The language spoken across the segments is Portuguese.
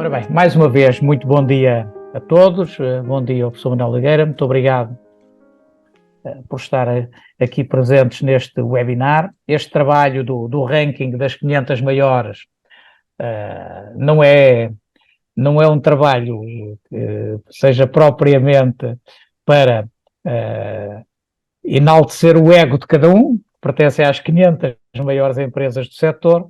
Ora bem, mais uma vez, muito bom dia a todos, bom dia ao professor Manuel Nogueira, muito obrigado por estar aqui presentes neste webinar. Este trabalho do ranking das 500 maiores não é um trabalho que seja propriamente para enaltecer o ego de cada um, que pertence às 500 maiores empresas do setor,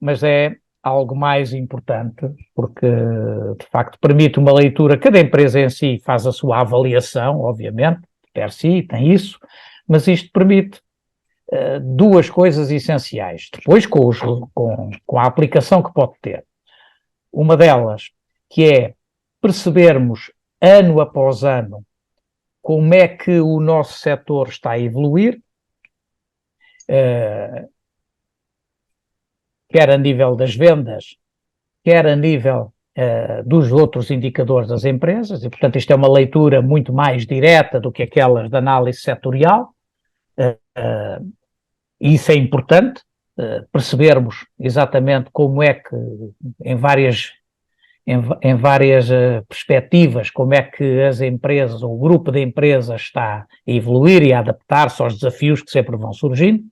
mas é algo mais importante, porque de facto permite uma leitura. Cada empresa em si faz a sua avaliação, obviamente, per si, tem isso, mas isto permite duas coisas essenciais, depois com a aplicação que pode ter. Uma delas, que é percebermos ano após ano como é que o nosso setor está a evoluir, quer a nível das vendas, quer a nível dos outros indicadores das empresas, e portanto isto é uma leitura muito mais direta do que aquelas de análise setorial, e isso é importante, percebermos exatamente como é que em várias perspectivas, como é que as empresas, ou o grupo de empresas está a evoluir e a adaptar-se aos desafios que sempre vão surgindo.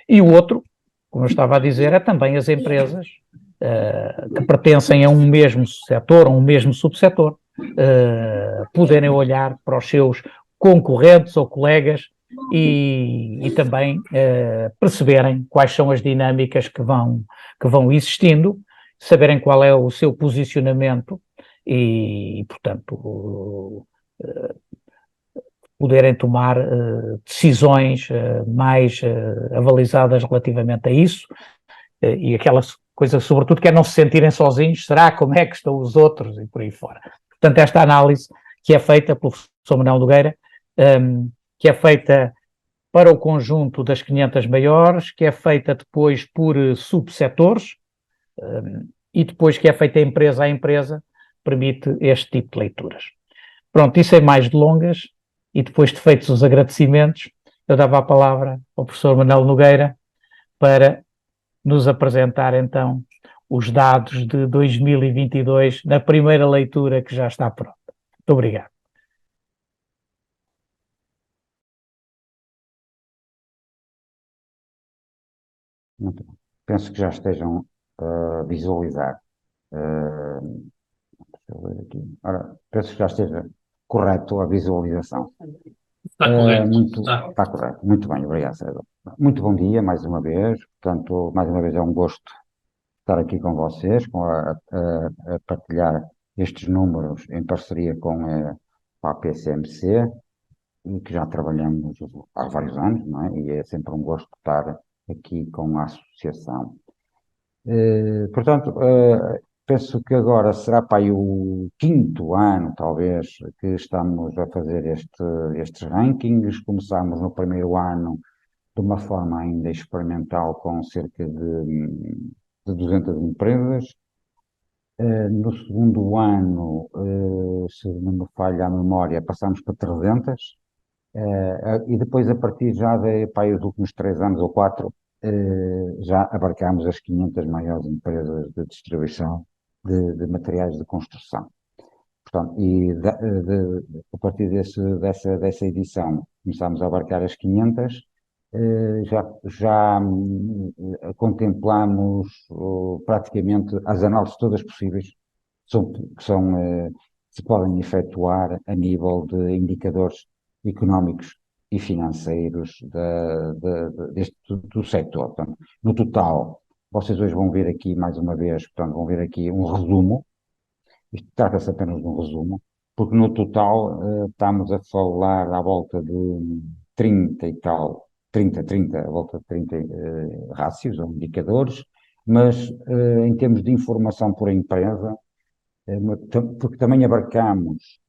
E o outro, como eu estava a dizer, é também as empresas que pertencem a um mesmo setor, a um mesmo subsetor, poderem olhar para os seus concorrentes ou colegas e também perceberem quais são as dinâmicas que vão existindo, saberem qual é o seu posicionamento e portanto, poderem tomar decisões mais avalizadas relativamente a isso, e aquela coisa, sobretudo, que é não se sentirem sozinhos, será, como é que estão os outros, e por aí fora. Portanto, esta análise que é feita pelo professor Manuel Nogueira, que é feita para o conjunto das 500 maiores, que é feita depois por subsetores, e depois que é feita empresa a empresa, permite este tipo de leituras. Pronto, isso é mais delongas, e depois de feitos os agradecimentos, eu dava a palavra ao professor Manuel Nogueira para nos apresentar então os dados de 2022 na primeira leitura que já está pronta. Muito obrigado. Muito bem. Penso que já estejam a visualizar. Deixa eu ver aqui. Ora, penso que já esteja correto a visualização. Está correto. Está correto. Muito bem, obrigado, César. Muito bom dia, mais uma vez. Portanto, mais uma vez é um gosto estar aqui com vocês, a partilhar estes números em parceria com a PCMC, e que já trabalhamos há vários anos, não é? E é sempre um gosto estar aqui com a associação. Portanto, penso que agora será para aí o quinto ano, talvez, que estamos a fazer estes rankings. Começámos no primeiro ano de uma forma ainda experimental, com cerca de 200 empresas. No segundo ano, se não me falha a memória, passámos para 300. E depois, a partir já para aí, os últimos 3 anos ou 4, já abarcámos as 500 maiores empresas de distribuição de materiais de construção. Portanto, a partir dessa edição, começámos a abarcar as 500, já contemplamos praticamente as análises todas possíveis que se podem efetuar a nível de indicadores económicos e financeiros do setor. Portanto, no total, vocês hoje vão ver aqui, mais uma vez, portanto, vão ver aqui um resumo. Isto trata-se apenas de um resumo, porque no total estamos a falar à volta de 30 e tal, 30, à volta de 30 rácios ou indicadores, mas em termos de informação por empresa, porque também abarcamos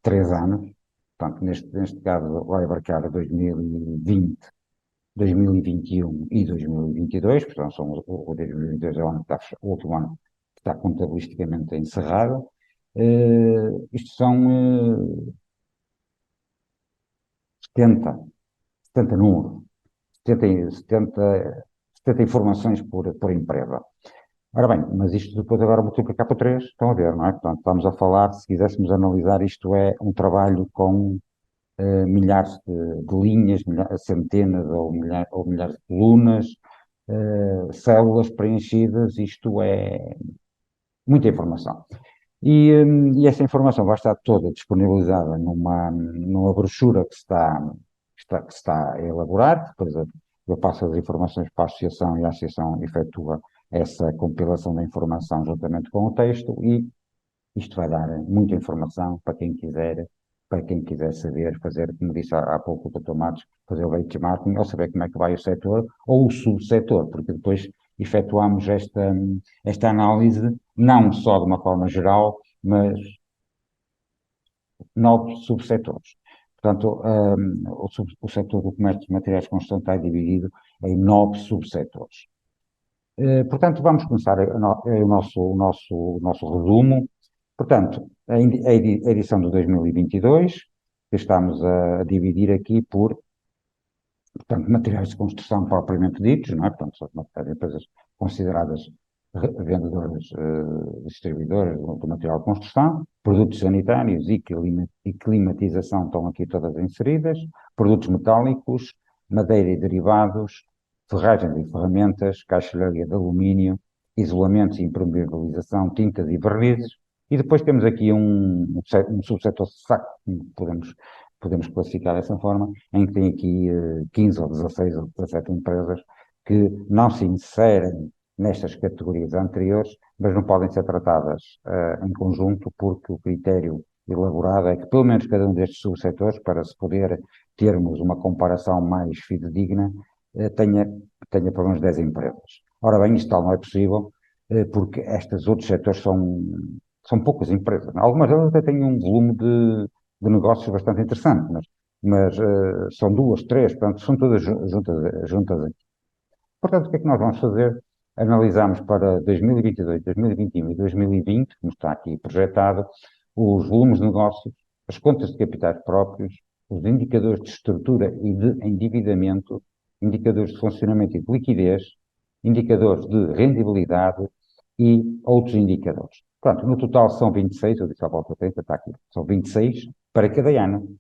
3 anos, portanto, neste caso vai abarcar 2020, 2021 e 2022, portanto, o 2022 é o último ano que está contabilisticamente encerrado. Isto são 70 números, 70 informações por empresa. Ora bem, mas isto depois agora multiplicar por 3, estão a ver, não é? Portanto, estamos a falar, se quiséssemos analisar, isto é um trabalho com milhares de linhas, centenas ou milhares de colunas, células preenchidas, isto é muita informação. E essa informação vai estar toda disponibilizada numa brochura que se está a elaborar, depois eu passo as informações para a associação e a associação efetua essa compilação da informação juntamente com o texto e isto vai dar muita informação para quem quiser saber fazer, como disse há pouco o Dr. Matos, fazer o benchmarking ou saber como é que vai o setor ou o subsetor, porque depois efetuamos esta análise não só de uma forma geral, mas 9 subsetores. Portanto, o setor do comércio de materiais de construção está dividido em 9 subsetores. Portanto, vamos começar o nosso resumo. Portanto, a edição de 2022, que estamos a dividir aqui por, portanto, materiais de construção propriamente ditos, não é? Portanto, são as empresas consideradas vendedoras, distribuidoras do material de construção, produtos sanitários e climatização estão aqui todas inseridas, produtos metálicos, madeira e derivados, ferragens e ferramentas, caixilharia de alumínio, isolamentos e impermeabilização, tintas e vernizes, e depois temos aqui um subsetor saco, podemos classificar dessa forma, em que tem aqui 15 ou 16 ou 17 empresas que não se inserem nestas categorias anteriores, mas não podem ser tratadas em conjunto, porque o critério elaborado é que pelo menos cada um destes subsetores, para se poder termos uma comparação mais fidedigna, tenha pelo menos 10 empresas. Ora bem, isto tal não é possível, porque estes outros setores são poucas empresas. Algumas delas até têm um volume de negócios bastante interessante, mas são duas, três, portanto, são todas juntas aqui. Portanto, o que é que nós vamos fazer? Analisamos para 2022, 2021 e 2020, como está aqui projetado, os volumes de negócios, as contas de capitais próprios, os indicadores de estrutura e de endividamento, indicadores de funcionamento e de liquidez, indicadores de rendibilidade e outros indicadores. Portanto, no total são 26, eu disse à volta 30, está aqui, são 26 para cada ano,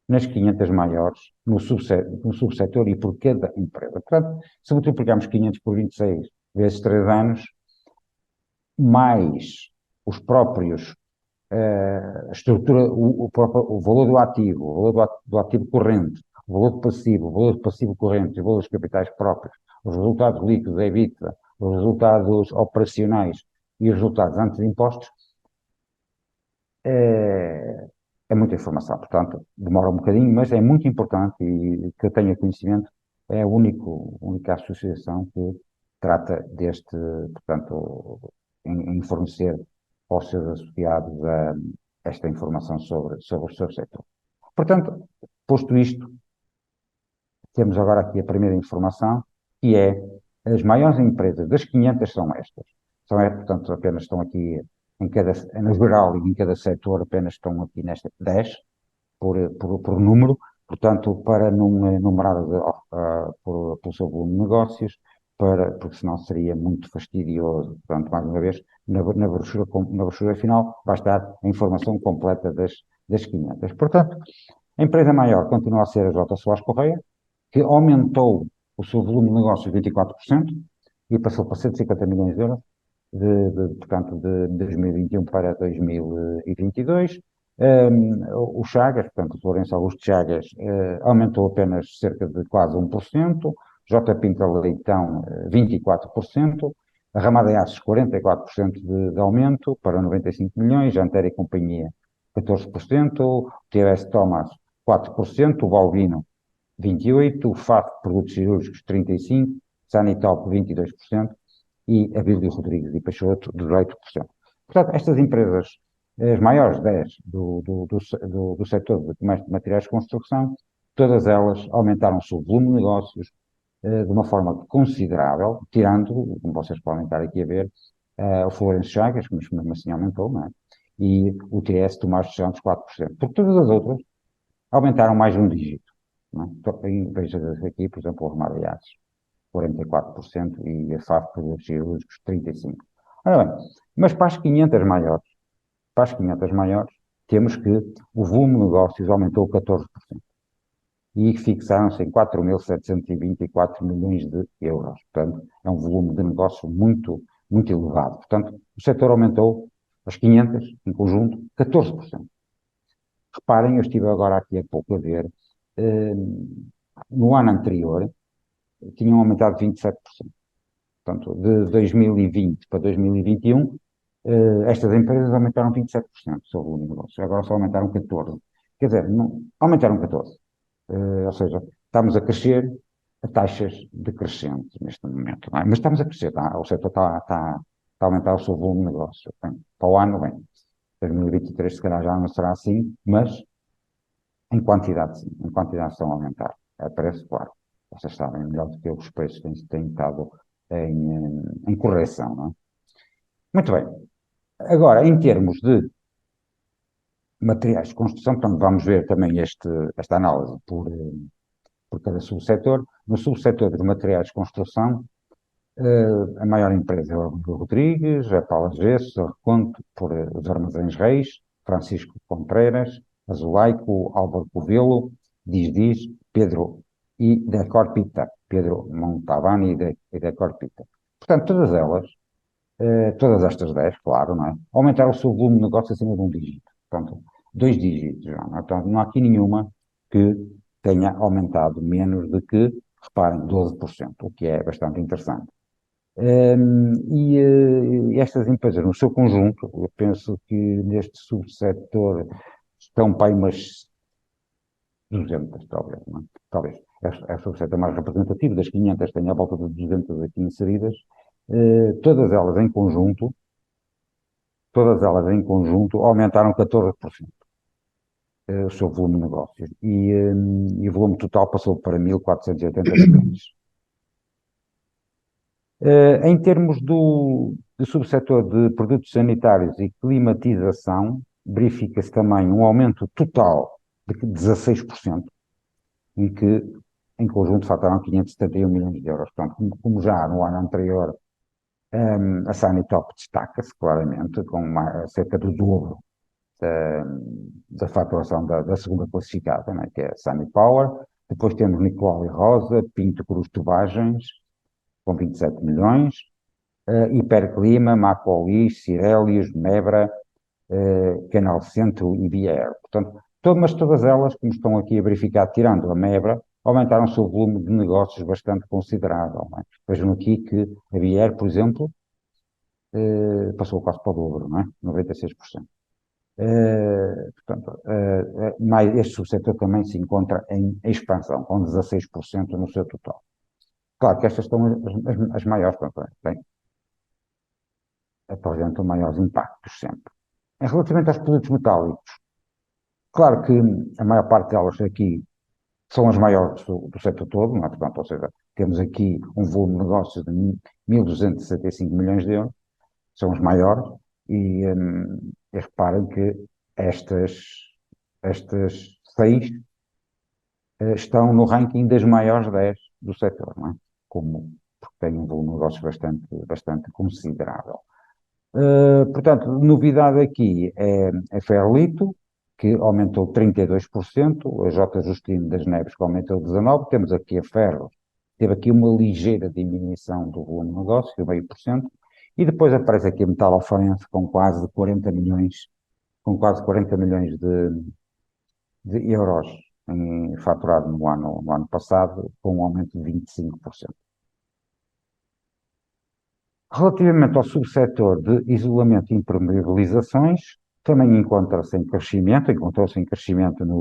nas 500 maiores, no subsetor e por cada empresa. Portanto, se multiplicarmos 500 por 26 vezes 3 anos, mais os próprios, a estrutura, o valor do ativo, o valor do ativo corrente, o valor do passivo, o valor do passivo corrente, o valor dos capitais próprios, os resultados líquidos, a EBITDA, os resultados operacionais e os resultados antes de impostos, é muita informação, portanto, demora um bocadinho, mas é muito importante e que eu tenha conhecimento, é a única associação que trata portanto, em fornecer aos seus associados esta informação sobre o seu setor. Portanto, posto isto, temos agora aqui a primeira informação, que é as maiores empresas das 500 são estas. Portanto, apenas estão aqui no geral e em cada setor apenas estão aqui nesta 10 por número, portanto, para não enumerar pelo seu volume de negócios, porque senão seria muito fastidioso. Portanto, mais uma vez, na brochura final vai estar a informação completa das 500. Portanto, a empresa maior continua a ser a J. Soares Correia, que aumentou o seu volume de negócios 24% e passou para 150 milhões de euros, portanto, de 2021 para 2022. O Chagas, portanto, o Lourenço Augusto Chagas, aumentou apenas cerca de quase 1%, J. Pinta Leitão, 24%, a Ramada Aços, 44% de aumento para 95 milhões, a Antero e Companhia, 14%, o TS Thomas, 4%, o Balbino, 28%, o FAF Produtos Cirúrgicos, 35%, Sanitop, 22%, e a Bíblia Rodrigues e Peixoto, 18%. Portanto, estas empresas, as maiores 10 do setor de comércio de materiais de construção, todas elas aumentaram o seu volume de negócios de uma forma considerável, tirando, como vocês podem estar aqui a ver, o Florencio Chagas, que mesmo assim aumentou, não é? E o TS Tomás dos Santos, 4%. Porque todas as outras aumentaram mais de um dígito. Não é? Então, veja aqui, por exemplo, o Ramada Aços, 44% e a FAF Produtos Cirúrgicos, 35%. Ora bem, mas para as 500 maiores, temos que o volume de negócios aumentou 14% e fixaram-se em 4.724 milhões de euros. Portanto, é um volume de negócio muito, muito elevado. Portanto, o setor aumentou, as 500, em conjunto, 14%. Reparem, eu estive agora aqui há pouco a ver, eh, no ano anterior, tinham aumentado 27%. Portanto, de 2020 para 2021, estas empresas aumentaram 27% o seu volume de negócio. Agora só aumentaram 14%. Quer dizer, não, aumentaram 14%. Ou seja, estamos a crescer a taxas decrescentes neste momento, não é? Mas estamos a crescer, tá? O setor está a aumentar o seu volume de negócio. Bem, para o ano, bem, 2023 se calhar já não será assim, mas em quantidade sim, em quantidade estão a aumentar. A preço, claro, vocês sabem melhor do que eu, os preços têm estado em correção, não é? Muito bem. Agora, em termos de materiais de construção, portanto, vamos ver também esta análise por cada subsetor. No subsetor dos materiais de construção, a maior empresa é o Rodrigo Rodrigues, a Paula Gesso, a Reconto, por os Armazéns Reis, Francisco Contreras, Azulaico, Álvaro Covelo, Diz, Pedro e Decor Pita, Pedro Montalbani e Decor Pita. Portanto, todas estas 10, claro, não é? Aumentaram o seu volume de negócio acima de um dígito. Portanto, dois dígitos já, não é? Portanto, não há aqui nenhuma que tenha aumentado menos do que, reparem, 12%, o que é bastante interessante. Estas empresas, no seu conjunto, eu penso que neste subsetor estão para aí umas 200, talvez, não é? Talvez. É o subsetor mais representativo, das 500 tem à volta de 200 aqui inseridas, todas elas em conjunto, aumentaram 14%, o seu volume de negócios, e o volume total passou para 1.480 milhões. Em termos do subsetor de produtos sanitários e climatização, verifica-se também um aumento total de 16%, em que, em conjunto, faturaram 571 milhões de euros. Portanto, como já no ano anterior, a Sanitop destaca-se claramente, com cerca do dobro da faturação da segunda classificada, né, que é a Sanipower. Depois temos Nicolau e Rosa, Pinto Cruz Tubagens, com 27 milhões, Hiperclima, Macolis, Cirelius, Mebra, Canal Centro e Bier. Portanto, mas todas elas, como estão aqui a verificar, tirando a Mebra, aumentaram o seu volume de negócios bastante considerável. Não é? Vejam aqui que a Bier, por exemplo, passou quase para o dobro, não é? 96%. Portanto, este subsetor também se encontra em expansão, com 16% no seu total. Claro que estas são as maiores, portanto, apresentam maiores impactos sempre. Em relativamente aos produtos metálicos, claro que a maior parte delas aqui são as maiores do setor todo, não é? Portanto, ou seja, temos aqui um volume de negócios de 1.265 milhões de euros, são as maiores, e reparem que estas 6 estão no ranking das maiores 10 do setor, não é? Porque têm um volume de negócios bastante considerável. Portanto, novidade aqui é a Ferlito, que aumentou 32%, a J. Justino das Neves, que aumentou 19%, temos aqui a Ferro, teve aqui uma ligeira diminuição do volume de negócio, de 0,5%, e depois aparece aqui a Metaloforense com quase 40 milhões, de euros faturado no ano passado, com um aumento de 25%. Relativamente ao subsetor de isolamento e impermeabilizações, também encontrou-se em crescimento de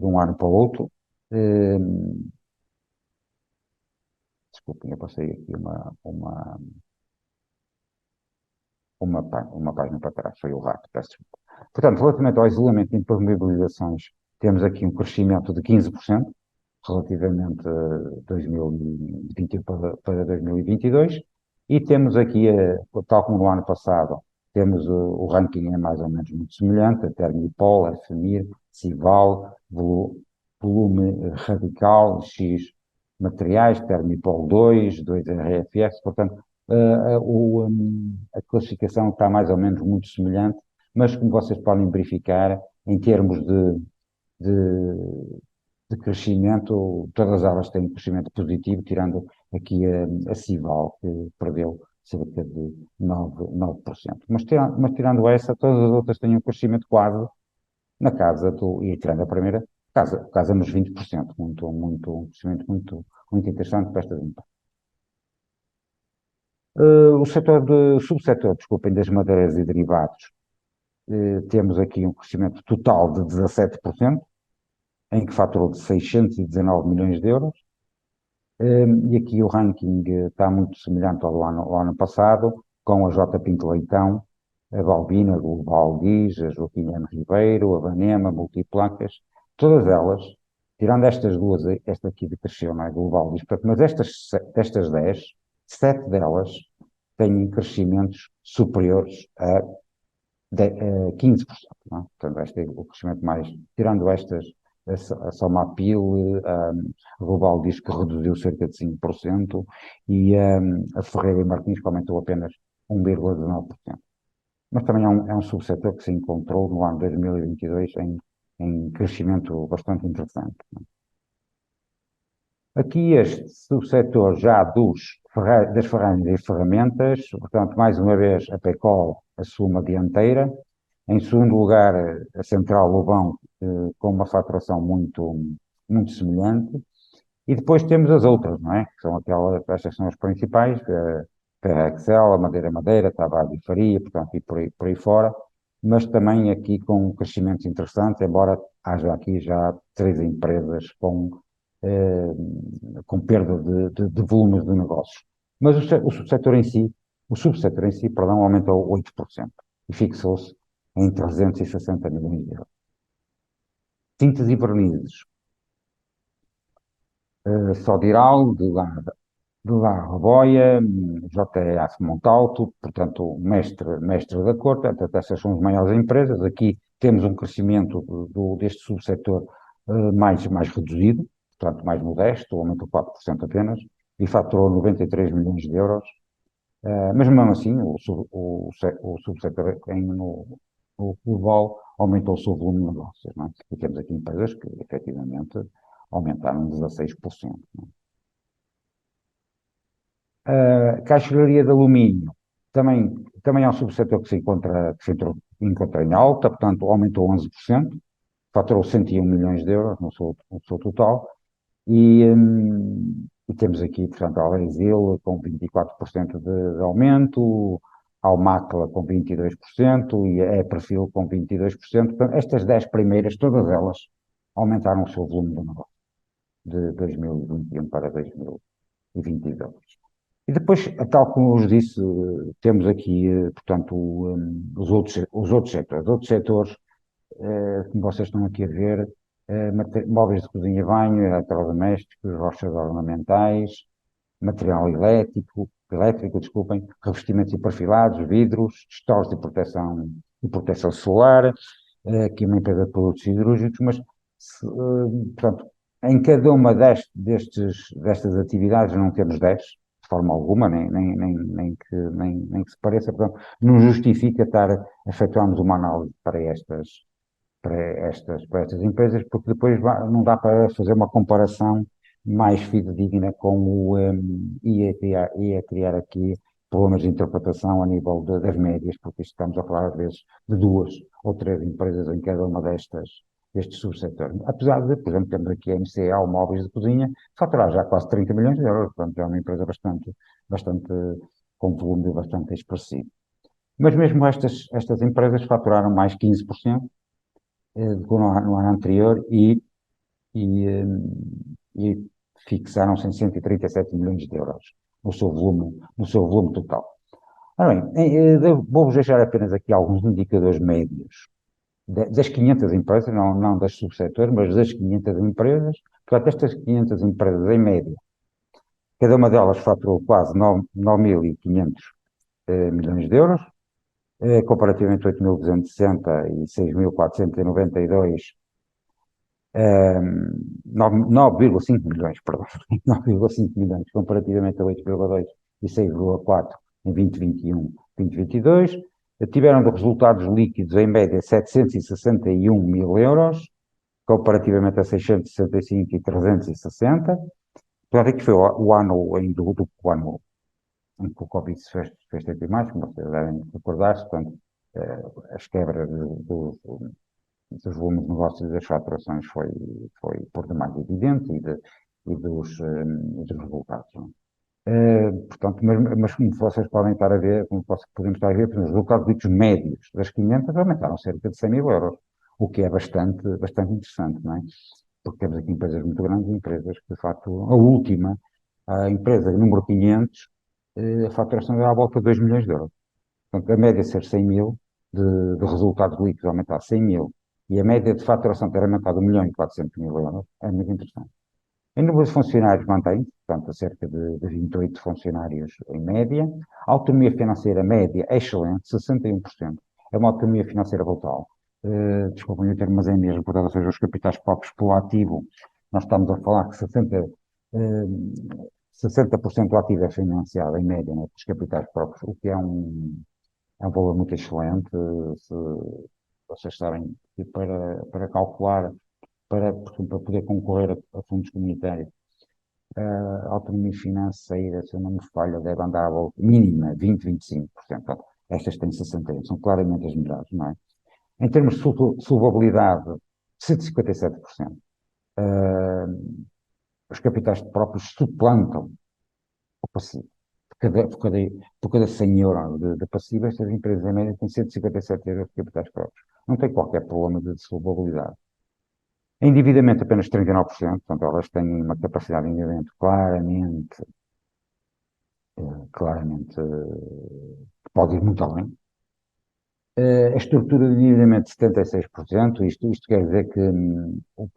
um ano para o outro. Desculpem, eu passei aqui uma página para trás, foi o rato, peço desculpa. Portanto, relativamente ao isolamento e impermeabilizações, temos aqui um crescimento de 15%, relativamente a 2021 para 2022, e temos aqui, tal como no ano passado, temos o ranking é mais ou menos muito semelhante, a Termipol, a FMIR, Cival, Volume Radical, X Materiais, Termipol 2 RFS, portanto, a classificação está mais ou menos muito semelhante, mas como vocês podem verificar, em termos de, de crescimento, todas elas têm um crescimento positivo, tirando aqui a Cival, que perdeu cerca de 9%. Mas tirando essa, todas as outras têm um crescimento quase na casa e tirando a primeira, casa nos 20%, um crescimento muito interessante para estas empresas. Subsetor, desculpem, das madeiras e derivados, temos aqui um crescimento total de 17%, em que faturou de 619 milhões de euros. E aqui o ranking está muito semelhante ao ano passado, com a J. Pinto Leitão, a Balbina, Global Guiz, a Joaquim M. Ribeiro, a Vanema, Multiplacas, todas elas, tirando estas duas, esta aqui de cresceu, não é? Global Guiz, mas destas 10, 7 delas têm crescimentos superiores a 15%, não é? Portanto, este é o crescimento mais, tirando estas, a Somapil, a Global diz que reduziu cerca de 5% e a Ferreira e Martins que aumentou apenas 1,19%. Mas também é um subsetor que se encontrou no ano 2022 em crescimento bastante interessante, não é? Aqui este subsetor já das ferragens e ferramentas, portanto, mais uma vez a Pecol assume a dianteira. Em segundo lugar, a Central Lobão, com uma faturação muito semelhante. E depois temos as outras, não é? Que são estas são as principais, a Excel, a Madeira, Tavares e Faria, portanto, e por aí fora. Mas também aqui com crescimentos interessantes, embora haja aqui já 3 empresas com perda de volumes de negócios. Mas o subsetor em si, perdão, aumentou 8% e fixou-se em 360 milhões de euros. Tintas e vernizes. Sodiral, de lá Roboia, JTAS Montalto, portanto, mestre da cor, portanto, essas são as maiores empresas. Aqui temos um crescimento deste subsetor mais reduzido, portanto, mais modesto, aumentou 4% apenas, e faturou 93 milhões de euros. Mas mesmo assim, o subsetor no global aumentou o seu volume de negócios, não é? E temos aqui empresas que efetivamente aumentaram 16%. Não é? A caixilharia de alumínio também é um subsetor que se encontra em alta, portanto aumentou 11%, faturou 101 milhões de euros no seu total. E temos aqui, portanto, a Alenzil com 24% de aumento, a Almacla com 22% e a E-Perfil com 22%. Portanto, estas 10 primeiras, todas elas, aumentaram o seu volume de negócio de 2021 para 2022. E depois, tal como eu vos disse, temos aqui, portanto, os outros setores. Os outros setores, como vocês estão aqui a ver, móveis de cozinha e banho, eletrodomésticos, rochas ornamentais, material elétrico, desculpem, revestimentos e perfilados, vidros, stores de proteção solar, aqui uma empresa de produtos siderúrgicos, mas, portanto, em cada uma destas atividades não temos 10, de forma alguma, nem que se pareça, portanto, não justifica efetuarmos uma análise para estas empresas, porque depois não dá para fazer uma comparação mais fidedigna ia criar aqui problemas de interpretação a nível das médias, porque estamos a falar às vezes de 2 ou 3 empresas em cada uma destes subsetores. Apesar de, por exemplo, temos aqui a MCA, Móveis de Cozinha, faturar já quase 30 milhões de euros, portanto é uma empresa bastante com volume bastante expressivo. Mas mesmo estas empresas faturaram mais 15%, do que no ano anterior e fixaram-se em 137 milhões de euros no seu volume total. Ora bem, vou-vos deixar apenas aqui alguns indicadores médios das 500 empresas, não das subsetores, mas das 500 empresas. Portanto, estas 500 empresas, em média, cada uma delas faturou quase 9.500 milhões de euros, comparativamente a 8.260 e 6.492, 9,5 milhões, perdão, 9,5 milhões, comparativamente a 8,2 e 6,4% em 2021, 2022. Tiveram de resultados líquidos, em média, 761 mil euros, comparativamente a 665 e 360. Portanto, aqui foi o ano o ano em que o Covid se fez ter mais, como vocês devem recordar-se, portanto, as quebras dos volumes de negócios e das faturações foi por demais evidente e dos resultados. Não é? Portanto, mas como vocês podem estar a ver, como podemos estar a ver, os resultados ditos médios das 500 aumentaram cerca de 100 mil euros, o que é bastante interessante, não é? Porque temos aqui empresas muito grandes e empresas que, de facto, a última, a empresa número 500, a faturação era à volta de 2 milhões de euros. Portanto, a média ser 100 mil de resultados líquidos aumentar a 100 mil e a média de faturação ter aumentado 1 milhão e 400 mil euros é muito interessante. Em número de funcionários mantém-se, portanto, a cerca de 28 funcionários em média. A autonomia financeira média é excelente, 61%. É uma autonomia financeira brutal. Desculpem o termo, mas é mesmo, portanto, ou seja, os capitais próprios pelo ativo, nós estamos a falar que 60% do ativo é financiado em média, né, dos capitais próprios, o que é um valor muito excelente. Se vocês sabem que para calcular, portanto, para poder concorrer a fundos comunitários, a autonomia financeira, se eu não me falha, deve andar à volta mínima 20, 25%. Portanto, estas têm 61%, são claramente as melhores, não é? Em termos de solvabilidade, 157%. Os capitais próprios suplantam o passivo. Por cada 100 euros de passivo, estas empresas em média têm 157 euros de capitais próprios. Não tem qualquer problema de solvabilidade. Endividamento apenas 39%, portanto, elas têm uma capacidade de endividamento que pode ir muito além. A estrutura de endividamento de 76%, isto quer dizer que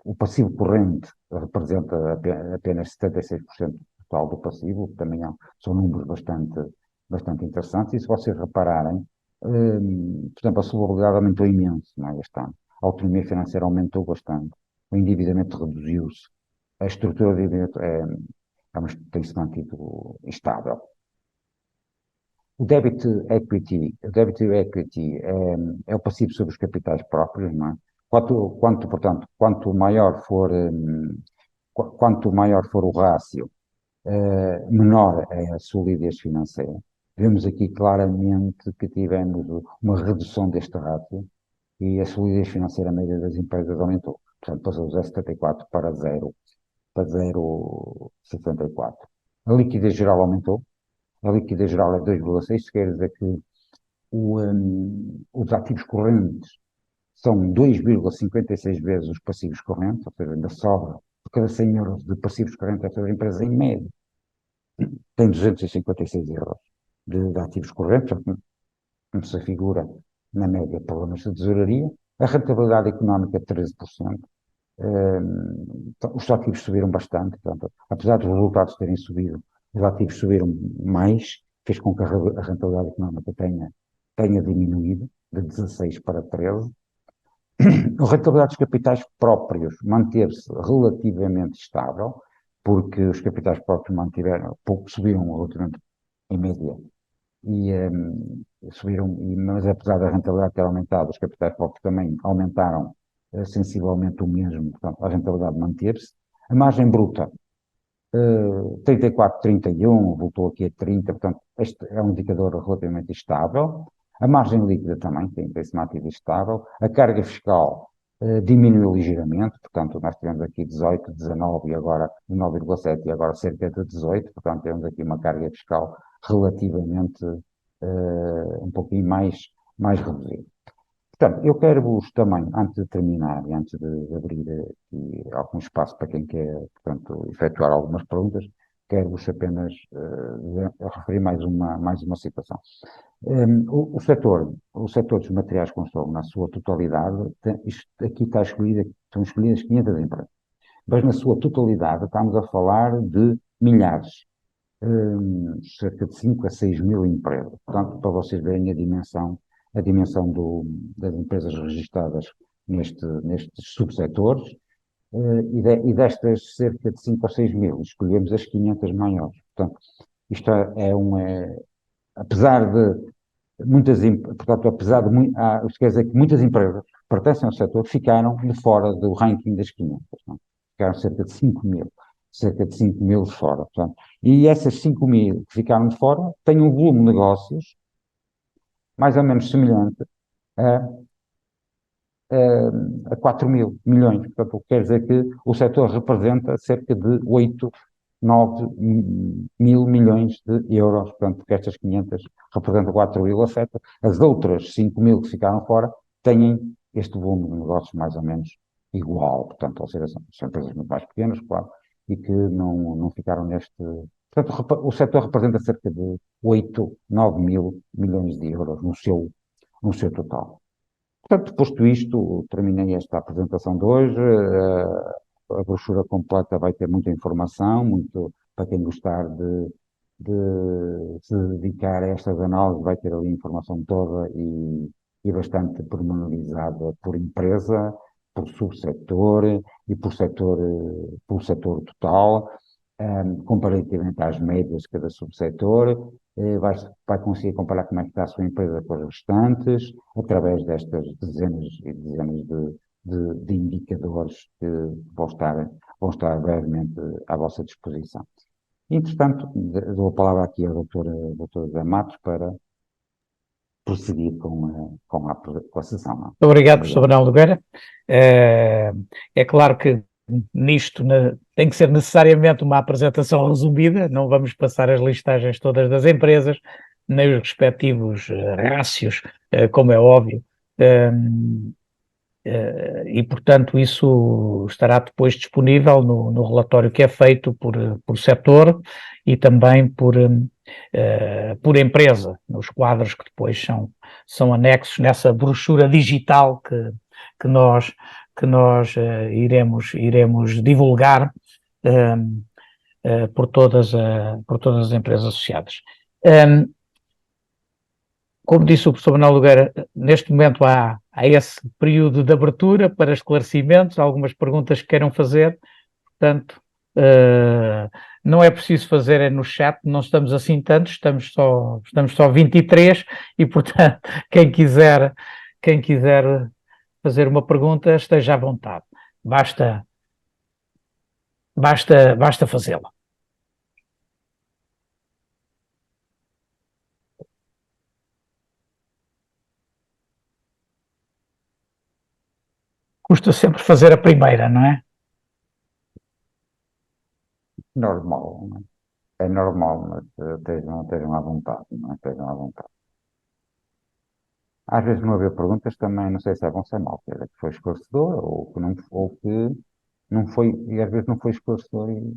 o passivo corrente representa apenas 76% total do passivo, que também são números bastante interessantes, e se vocês repararem, por exemplo, a solvabilidade aumentou imenso, não é, este ano. A autonomia financeira aumentou bastante, o endividamento reduziu-se, a estrutura de endividamento tem-se mantido estável. O débito equity é o passivo sobre os capitais próprios, não é? Portanto, quanto maior for o rácio, menor é a solidez financeira. Vemos aqui claramente que tivemos uma redução deste rácio e a solidez financeira média das empresas aumentou. Portanto, passou de 0,74 para 0,64. A liquidez geral aumentou. A liquidez geral é 2,6, isso quer dizer que os ativos correntes são 2,56 vezes os passivos correntes, ou seja, ainda sobra por cada 100 euros de passivos correntes, esta empresa, em média, tem 256 euros de ativos correntes, como se figura na média problemas de tesouraria. A rentabilidade económica é 13%. Os ativos subiram bastante, portanto, apesar dos resultados terem subido, os ativos subiram mais, fez com que a rentabilidade económica tenha diminuído de 16 para 13. A rentabilidade dos capitais próprios manteve-se relativamente estável, porque os capitais próprios subiram relativamente em média, mas apesar da rentabilidade ter aumentado, os capitais próprios também aumentaram sensivelmente o mesmo, portanto, a rentabilidade manteve-se. A margem bruta, 34, 31, voltou aqui a 30, portanto, este é um indicador relativamente estável. A margem líquida também tem-se mantido estável. A carga fiscal diminuiu ligeiramente, portanto, nós tivemos aqui 18, 19 e agora 9,7 e agora cerca de 18, portanto, temos aqui uma carga fiscal relativamente um pouquinho mais reduzida. Portanto, eu quero-vos também, antes de terminar e antes de abrir aqui algum espaço para quem quer, portanto, efetuar algumas perguntas, quero-vos apenas referir mais uma situação. O setor dos materiais de construção, na sua totalidade, aqui estão escolhidas 500 empresas, mas na sua totalidade estamos a falar de milhares, cerca de 5 a 6 mil empresas. Portanto, para vocês verem a dimensão das empresas registadas nestes subsetores, e destas cerca de 5 ou 6 mil, escolhemos as 500 maiores. Portanto, Isto apesar de portanto, apesar de, isto quer dizer que muitas empresas que pertencem ao setor ficaram de fora do ranking das 500, não é? Ficaram cerca de 5 mil de fora, portanto, e essas 5 mil que ficaram de fora têm um volume de negócios mais ou menos semelhante a, a 4 mil milhões, portanto, o que quer dizer que o setor representa cerca de 8, 9 mil milhões de euros, portanto, que estas 500 representam 4 mil, afeta. As outras 5 mil que ficaram fora têm este volume de negócios mais ou menos igual, portanto, ou seja, são empresas muito mais pequenas, claro, e que não ficaram neste... Portanto, o setor representa cerca de 8, 9 mil milhões de euros no seu total. Portanto, posto isto, terminei esta apresentação de hoje. A brochura completa vai ter muita informação, muito para quem gostar de se dedicar a estas análises, vai ter ali a informação toda e bastante pormenorizada por empresa, por subsetor e por setor total, comparativamente às médias de cada subsetor. Vai conseguir comparar como é que está a sua empresa com as restantes, através destas dezenas e dezenas de indicadores que vão estar brevemente à vossa disposição. Entretanto, dou a palavra aqui ao doutor José Matos para prosseguir com a sessão. Não? Muito obrigado, professor Manuel Nogueira. É claro que nisto tem que ser necessariamente uma apresentação resumida, não vamos passar as listagens todas das empresas, nem os respectivos rácios, como é óbvio, e portanto isso estará depois disponível no relatório que é feito por setor e também por empresa, nos quadros que depois são anexos nessa brochura digital que nós iremos divulgar por todas as empresas associadas. Como disse o professor Manuel Nogueira, neste momento há esse período de abertura para esclarecimentos, algumas perguntas que queiram fazer, portanto, não é preciso fazer no chat, não estamos assim tantos, estamos só 23 e, portanto, quem quiser fazer uma pergunta, esteja à vontade. Basta fazê-la. Custa sempre fazer a primeira, não é? Normal, não é? É normal, mas estejam à vontade, não é? Estejam à vontade. Às vezes não haver perguntas também, não sei se é bom ou se é mau, quer dizer, que foi esclarecedor ou que não foi, e às vezes não foi esclarecedor e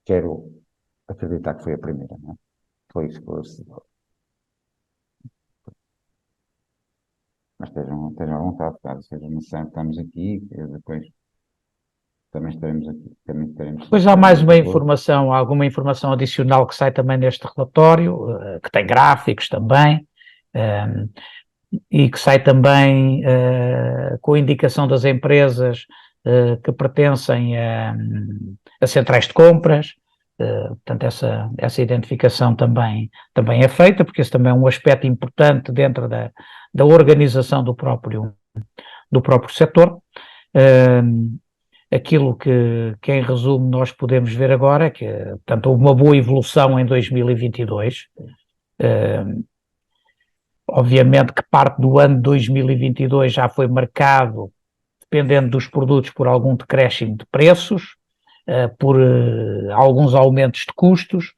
quero acreditar que foi a primeira, não é? Foi esclarecedor. Mas estejam à vontade, caso seja necessário, estamos aqui, depois também estaremos aqui. Depois há mais uma informação, alguma informação adicional que sai também neste relatório, que tem gráficos também, e que sai também com a indicação das empresas que pertencem a centrais de compras. Portanto, essa identificação também é feita, porque esse também é um aspecto importante dentro da organização do próprio setor. Aquilo que em resumo nós podemos ver agora é que, portanto, houve uma boa evolução em 2022. Obviamente que parte do ano de 2022 já foi marcado, dependendo dos produtos, por algum decréscimo de preços, por alguns aumentos de custos,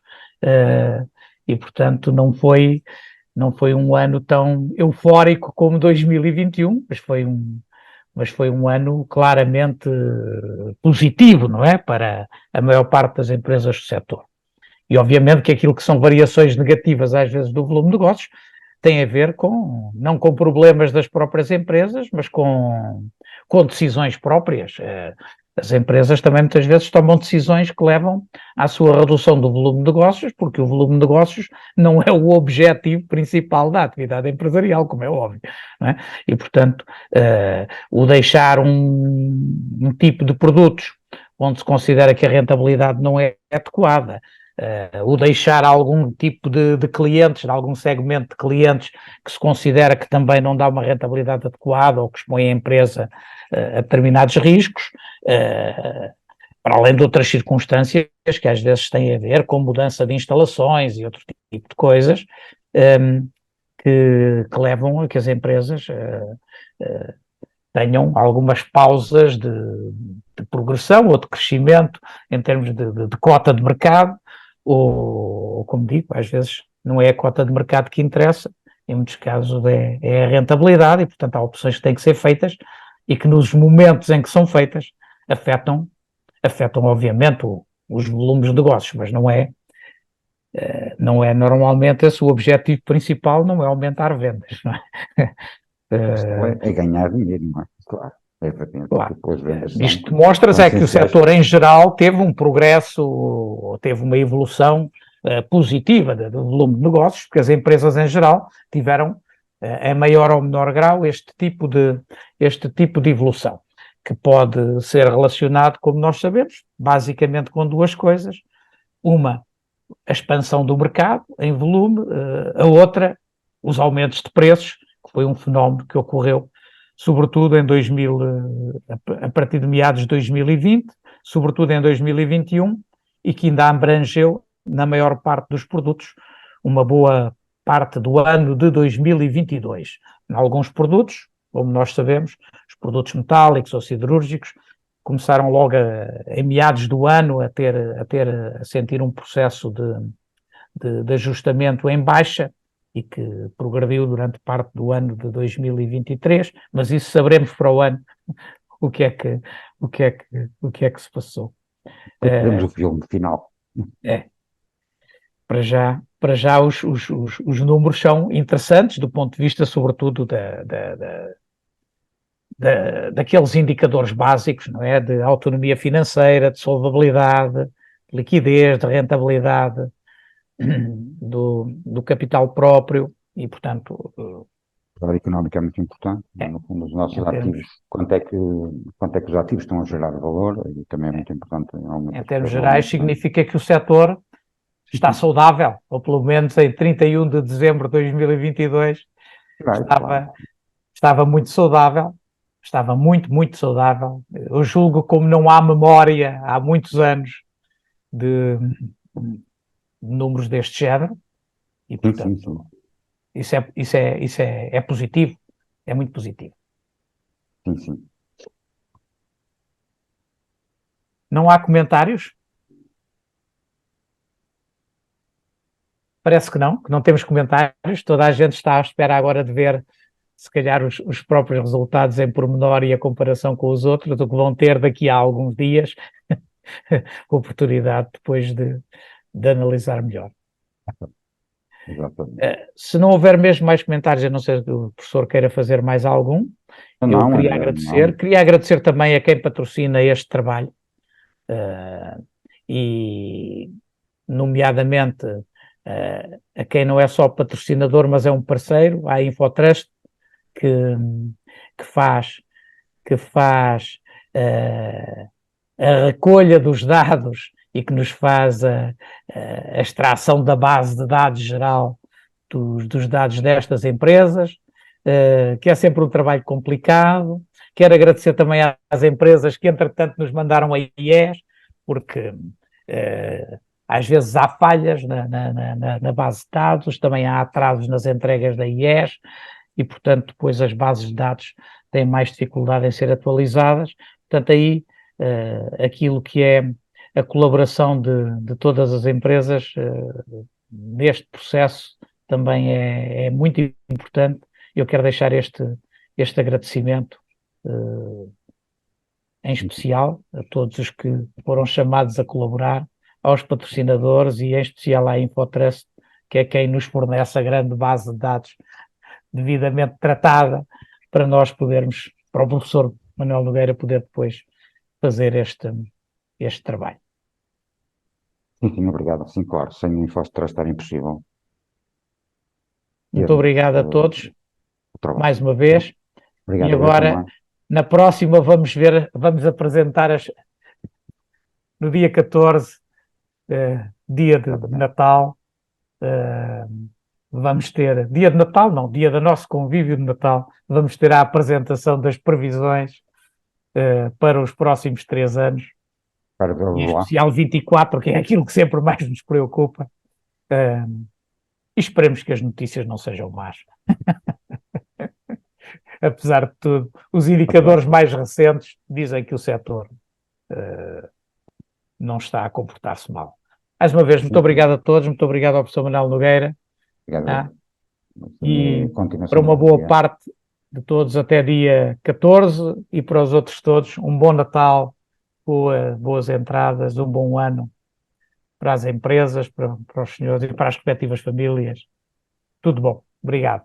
e portanto não foi um ano tão eufórico como 2021, mas foi um ano claramente positivo, não é? Para a maior parte das empresas do setor. E obviamente que aquilo que são variações negativas às vezes do volume de negócios tem a ver não com problemas das próprias empresas, mas com decisões próprias. As empresas também muitas vezes tomam decisões que levam à sua redução do volume de negócios, porque o volume de negócios não é o objetivo principal da atividade empresarial, como é óbvio, não é? E, portanto, o deixar um tipo de produtos onde se considera que a rentabilidade não é adequada, o deixar algum tipo de clientes, de algum segmento de clientes que se considera que também não dá uma rentabilidade adequada ou que expõe a empresa a determinados riscos, para além de outras circunstâncias que às vezes têm a ver com mudança de instalações e outro tipo de coisas, que levam a que as empresas tenham algumas pausas de progressão ou de crescimento em termos de cota de mercado, ou, como digo, às vezes não é a cota de mercado que interessa, em muitos casos é a rentabilidade, e portanto há opções que têm que ser feitas e que nos momentos em que são feitas afetam obviamente os volumes de negócios, mas não é normalmente esse o objetivo principal, não é aumentar vendas, não é? É ganhar dinheiro, não é? Claro. É verdade. Claro. Depois vendas Isto mostra é que o essenciais. setor em geral teve um progresso, teve uma evolução positiva do volume de negócios, porque as empresas em geral tiveram, em maior ou menor grau, este tipo de evolução, que pode ser relacionado, como nós sabemos, basicamente com duas coisas. Uma, a expansão do mercado em volume, a outra, os aumentos de preços, que foi um fenómeno que ocorreu sobretudo em 2000, a partir de meados de 2020, sobretudo em 2021, e que ainda abrangeu, na maior parte dos produtos, uma boa parte do ano de 2022. Em alguns produtos, como nós sabemos, os produtos metálicos ou siderúrgicos, começaram logo em meados do ano a sentir um processo de ajustamento em baixa, e que progrediu durante parte do ano de 2023, mas isso saberemos para o ano o que é que se passou. Teremos o filme final. Para já os números são interessantes do ponto de vista, sobretudo, daqueles indicadores básicos, não é? De autonomia financeira, de solvabilidade, de liquidez, de rentabilidade do capital próprio e, portanto... A área económica é muito importante, no fundo, os nossos ativos, quanto é que os ativos estão a gerar valor, e também é muito importante. Em termos gerais, significa que o setor está saudável, ou pelo menos em 31 de dezembro de 2022 estava muito saudável, estava muito, muito saudável. Eu julgo, como não há memória há muitos anos de números deste género, e portanto isso é positivo, é muito positivo. Sim. Não há comentários? Parece que não temos comentários, toda a gente está à espera agora de ver, se calhar, os próprios resultados em pormenor e a comparação com os outros, o que vão ter daqui a alguns dias, oportunidade depois de analisar melhor. Exatamente. Se não houver mesmo mais comentários, a não ser que o professor queira fazer mais algum, eu queria agradecer. Queria agradecer também a quem patrocina este trabalho, e nomeadamente a quem não é só patrocinador, mas é um parceiro, a Infotrust, que faz a recolha dos dados e que nos faz a extração da base de dados geral dos dados destas empresas, que é sempre um trabalho complicado. Quero agradecer também às empresas que, entretanto, nos mandaram a IES, porque às vezes há falhas na base de dados, também há atrasos nas entregas da IES, e, portanto, depois as bases de dados têm mais dificuldade em ser atualizadas. Portanto, aí aquilo que é a colaboração de todas as empresas neste processo também é muito importante. Eu quero deixar este agradecimento em especial a todos os que foram chamados a colaborar, aos patrocinadores e em especial à Infotrust, que é quem nos fornece a grande base de dados devidamente tratada para nós podermos, para o professor Manuel Nogueira poder depois fazer este trabalho. Sim, obrigado. Sim, claro, sem o Infotrust era impossível. Muito obrigado a todos, mais uma vez. Obrigado, e agora, na próxima, vamos apresentar no dia 14, dia de Natal, vamos ter, dia de Natal não, dia do nosso convívio de Natal, vamos ter a apresentação das previsões para os próximos 3 anos, Para em vê-los lá. especial 24, que é aquilo que sempre mais nos preocupa, e esperemos que as notícias não sejam más. Apesar de tudo, os indicadores mais recentes dizem que o setor não está a comportar-se mal. Mais uma vez, muito obrigado a todos, muito obrigado ao professor Manuel Nogueira, Obrigado. e Continuação para uma de bom boa dia. parte de todos até dia 14, e para os outros todos um bom Natal, boas entradas, um bom ano para as empresas, para os senhores e para as respectivas famílias. Tudo bom. Obrigado.